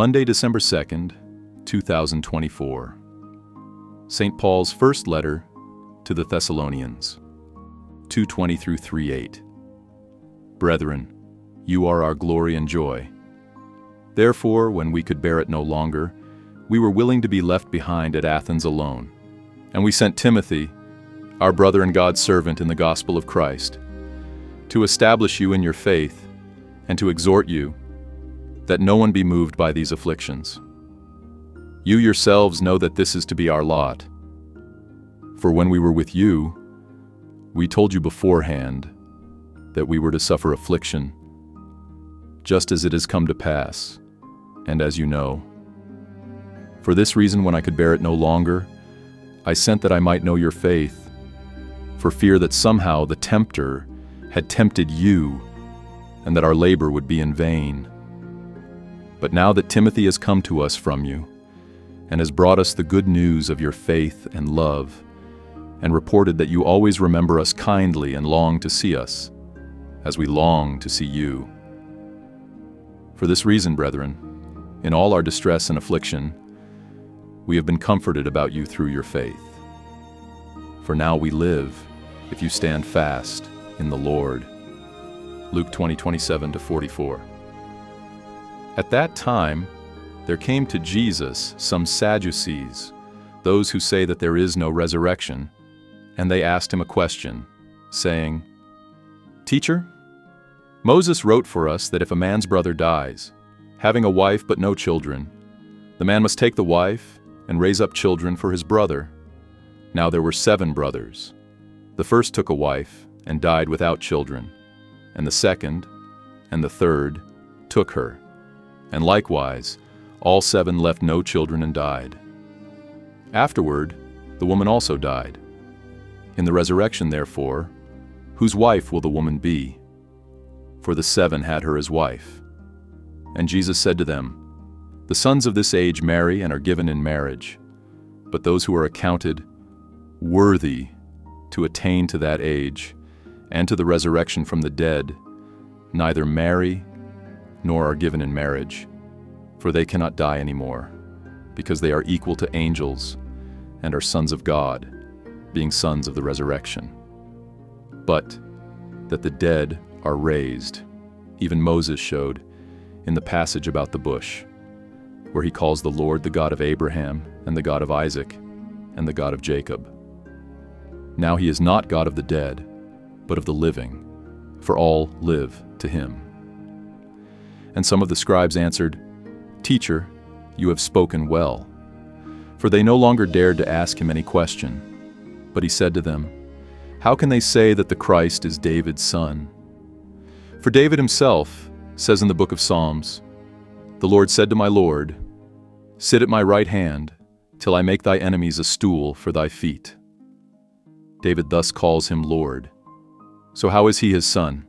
Monday, December 2nd, 2024. St. Paul's first letter to the Thessalonians, 2:20 through 3:8. Brethren, you are our glory and joy. Therefore, when we could bear it no longer, we were willing to be left behind at Athens alone. And we sent Timothy, our brother and God's servant in the gospel of Christ, to establish you in your faith and to exhort you that no one be moved by these afflictions. You yourselves know that this is to be our lot. For when we were with you, we told you beforehand that we were to suffer affliction, just as it has come to pass, and as you know. For this reason, when I could bear it no longer, I sent that I might know your faith, for fear that somehow the tempter had tempted you, and that our labor would be in vain. But now that Timothy has come to us from you, and has brought us the good news of your faith and love, and reported that you always remember us kindly and long to see us, as we long to see you. For this reason, brethren, in all our distress and affliction, we have been comforted about you through your faith. For now we live, if you stand fast in the Lord. Luke 20:27-44. At that time, there came to Jesus some Sadducees, those who say that there is no resurrection, and they asked him a question, saying, Teacher, Moses wrote for us that if a man's brother dies, having a wife but no children, the man must take the wife and raise up children for his brother. Now there were 7 brothers. The first took a wife and died without children, and the second and the third took her, and likewise all 7 left no children and died. Afterward, the woman also died. In the resurrection, therefore, whose wife will the woman be? For the 7 had her as wife. And Jesus said to them, The sons of this age marry and are given in marriage, but those who are accounted worthy to attain to that age and to the resurrection from the dead neither marry nor are given in marriage, for they cannot die anymore, because they are equal to angels and are sons of God, being sons of the resurrection. But that the dead are raised, even Moses showed in the passage about the bush, where he calls the Lord the God of Abraham and the God of Isaac and the God of Jacob. Now he is not God of the dead, but of the living, for all live to him. And some of the scribes answered, Teacher, you have spoken well. For they no longer dared to ask him any question. But he said to them, How can they say that the Christ is David's son? For David himself says in the book of Psalms, The Lord said to my Lord, Sit at my right hand, till I make thy enemies a stool for thy feet. David thus calls him Lord. So how is he his son?